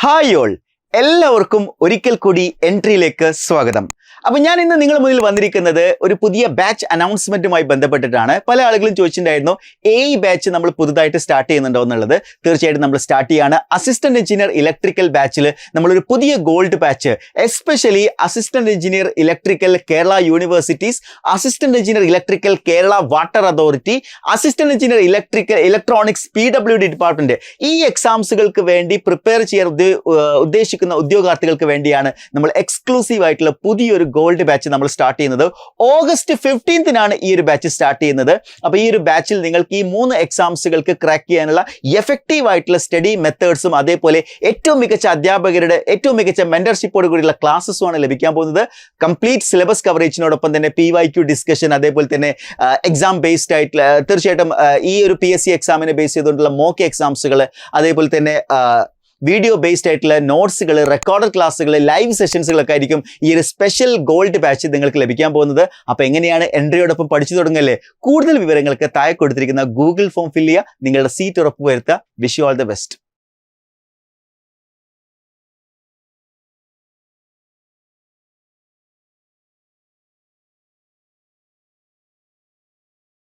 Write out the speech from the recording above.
Hi all, എല്ലാവർക്കും ഒരിക്കൽ കൂടി എൻട്രിയിലേക്ക് സ്വാഗതം. അപ്പോൾ ഞാൻ ഇന്ന് നിങ്ങളുടെ മുന്നിൽ വന്നിരിക്കുന്നത് ഒരു പുതിയ ബാച്ച് അനൗൺസ്മെന്റുമായി ബന്ധപ്പെട്ടിട്ടാണ്. പല ആളുകളും ചോദിച്ചിട്ടുണ്ടായിരുന്നു ബാച്ച് നമ്മൾ പുതുതായിട്ട് സ്റ്റാർട്ട് ചെയ്യുന്നുണ്ടോ എന്നുള്ളത്. തീർച്ചയായിട്ടും നമ്മൾ സ്റ്റാർട്ട് ചെയ്യാണ്. അസിസ്റ്റന്റ് എഞ്ചിനീയർ ഇലക്ട്രിക്കൽ ബാച്ചിൽ നമ്മളൊരു പുതിയ gold batch, especially assistant engineer electrical Kerala universities, assistant engineer electrical Kerala water authority, assistant engineer electronics PWD department, ഈ എക്സാംസുകൾക്ക് വേണ്ടി പ്രിപ്പയർ ചെയ്യാൻ ഉദ്ദേശിക്കുന്ന ഉദ്യോഗാർത്ഥികൾക്ക് വേണ്ടിയാണ് നമ്മൾ എക്സ്ക്ലൂസീവ് ആയിട്ടുള്ള പുതിയൊരു ഗോൾഡ് ബാച്ച് നമ്മൾ സ്റ്റാർട്ട് ചെയ്യുന്നത്. ഓഗസ്റ്റ് 15-നാണ് ഈ ഒരു ബാച്ച് സ്റ്റാർട്ട് ചെയ്യുന്നത്. അപ്പോൾ ഈ ഒരു ബാച്ചിൽ നിങ്ങൾക്ക് ഈ 3 എക്സാംസുകൾക്ക് ക്രാക്ക് ചെയ്യാനുള്ള എഫക്റ്റീവ് ആയിട്ടുള്ള സ്റ്റഡി മെത്തേഡ്സും അതേപോലെ ഏറ്റവും മികച്ച അധ്യാപകരുടെ ഏറ്റവും മികച്ച മെന്റർഷിപ്പോട് കൂടിയുള്ള ക്ലാസ്സസുമാണ് ലഭിക്കാൻ പോകുന്നത്. കംപ്ലീറ്റ് സിലബസ് കവറേജിനോടൊപ്പം തന്നെ PYQ ഡിസ്കഷൻ, അതേപോലെ തന്നെ എക്സാം ബേസ്ഡ് ആയിട്ടുള്ള തീർച്ചയായിട്ടും ഈ ഒരു PSC എക്സാമിനെ ബേസ് ചെയ്തുകൊണ്ടുള്ള മോക്ക് എക്സാംസുകൾ, അതേപോലെ തന്നെ വീഡിയോ ബേസ്ഡ് ആയിട്ടുള്ള നോട്ട്സുകൾ, റെക്കോർഡഡ് ക്ലാസ്സുകൾ, ലൈവ് സെഷൻസുകളൊക്കെ ആയിരിക്കും ഈ ഒരു സ്പെഷ്യൽ ഗോൾഡ് ബാച്ച് നിങ്ങൾക്ക് ലഭിക്കാൻ പോകുന്നത്. അപ്പോൾ എങ്ങനെയാണ് എൻട്രിയോടൊപ്പം പഠിച്ചു തുടങ്ങല്ലേ? കൂടുതൽ വിവരങ്ങൾക്ക് താഴെ കൊടുത്തിരിക്കുന്ന ഗൂഗിൾ ഫോം ഫില്ല് ചെയ്യുക, നിങ്ങളുടെ സീറ്റ് ഉറപ്പുവരുത്തുക. Wish you all the best.